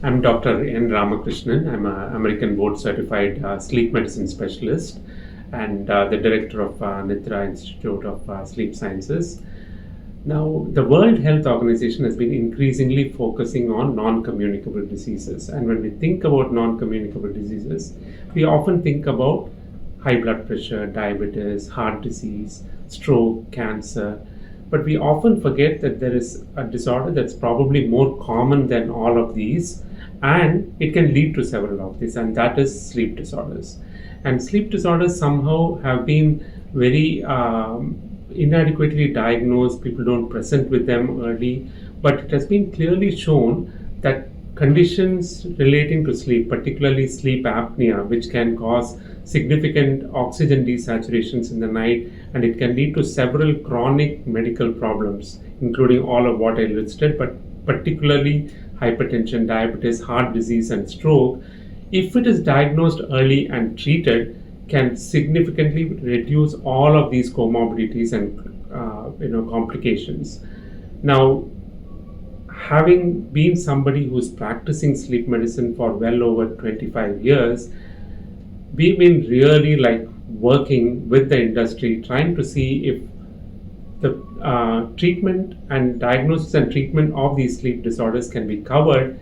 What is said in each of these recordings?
I'm Dr. N. Ramakrishnan. I'm an American board certified sleep medicine specialist and the director of Nithra Institute of Sleep Sciences. Now, the World Health Organization has been increasingly focusing on non-communicable diseases. And when we think about non-communicable diseases, we often think about high blood pressure, diabetes, heart disease, stroke, cancer. But we often forget that there is a disorder that's probably more common than all of these, and it can lead to several of these, and that is sleep disorders. And sleep disorders somehow have been very inadequately diagnosed. People don't present with them early, but it has been clearly shown that conditions relating to sleep, particularly sleep apnea, which can cause significant oxygen desaturations in the night, and it can lead to several chronic medical problems, including all of what I listed, but particularly hypertension, diabetes, heart disease, and stroke. If it is diagnosed early and treated, can significantly reduce all of these comorbidities and complications. Now, having been somebody who's practicing sleep medicine for well over 25 years, we've been really working with the industry, trying to see if the treatment and diagnosis and treatment of these sleep disorders can be covered,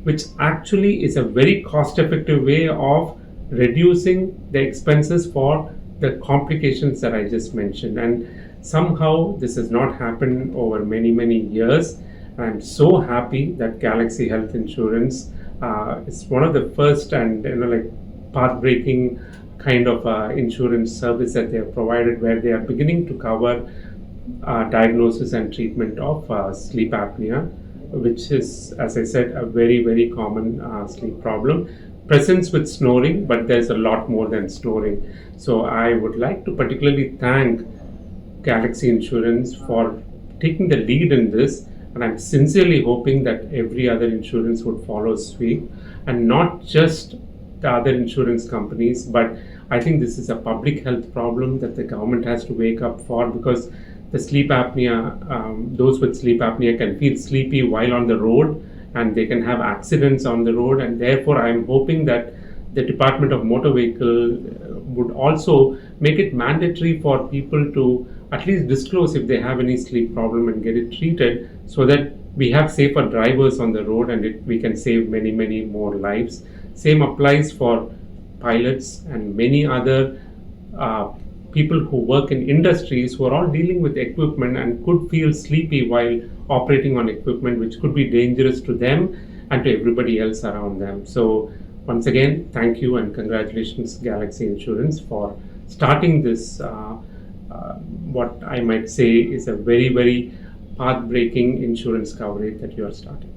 which actually is a very cost-effective way of reducing the expenses for the complications that I just mentioned. And somehow this has not happened over many years. And I'm so happy that Galaxy Health Insurance is one of the first and path-breaking kind of insurance service that they have provided, where they are beginning to cover diagnosis and treatment of sleep apnea, which is, as I said, a very common sleep problem. Presents with snoring, but there's a lot more than snoring. So I would like to particularly thank Galaxy Insurance for taking the lead in this, and I'm sincerely hoping that every other insurance would follow suit, and not just the other insurance companies, but I think this is a public health problem that the government has to wake up for, because the sleep apnea, those with sleep apnea can feel sleepy while on the road, and they can have accidents on the road. And therefore I'm hoping that the Department of Motor Vehicle would also make it mandatory for people to at least disclose if they have any sleep problem and get it treated, so that we have safer drivers on the road, and we can save many more lives. Same applies for pilots and many other people who work in industries who are all dealing with equipment and could feel sleepy while operating on equipment, which could be dangerous to them and to everybody else around them. So once again, thank you and congratulations, Galaxy Insurance, for starting this, what I might say is a very path-breaking insurance coverage that you are starting.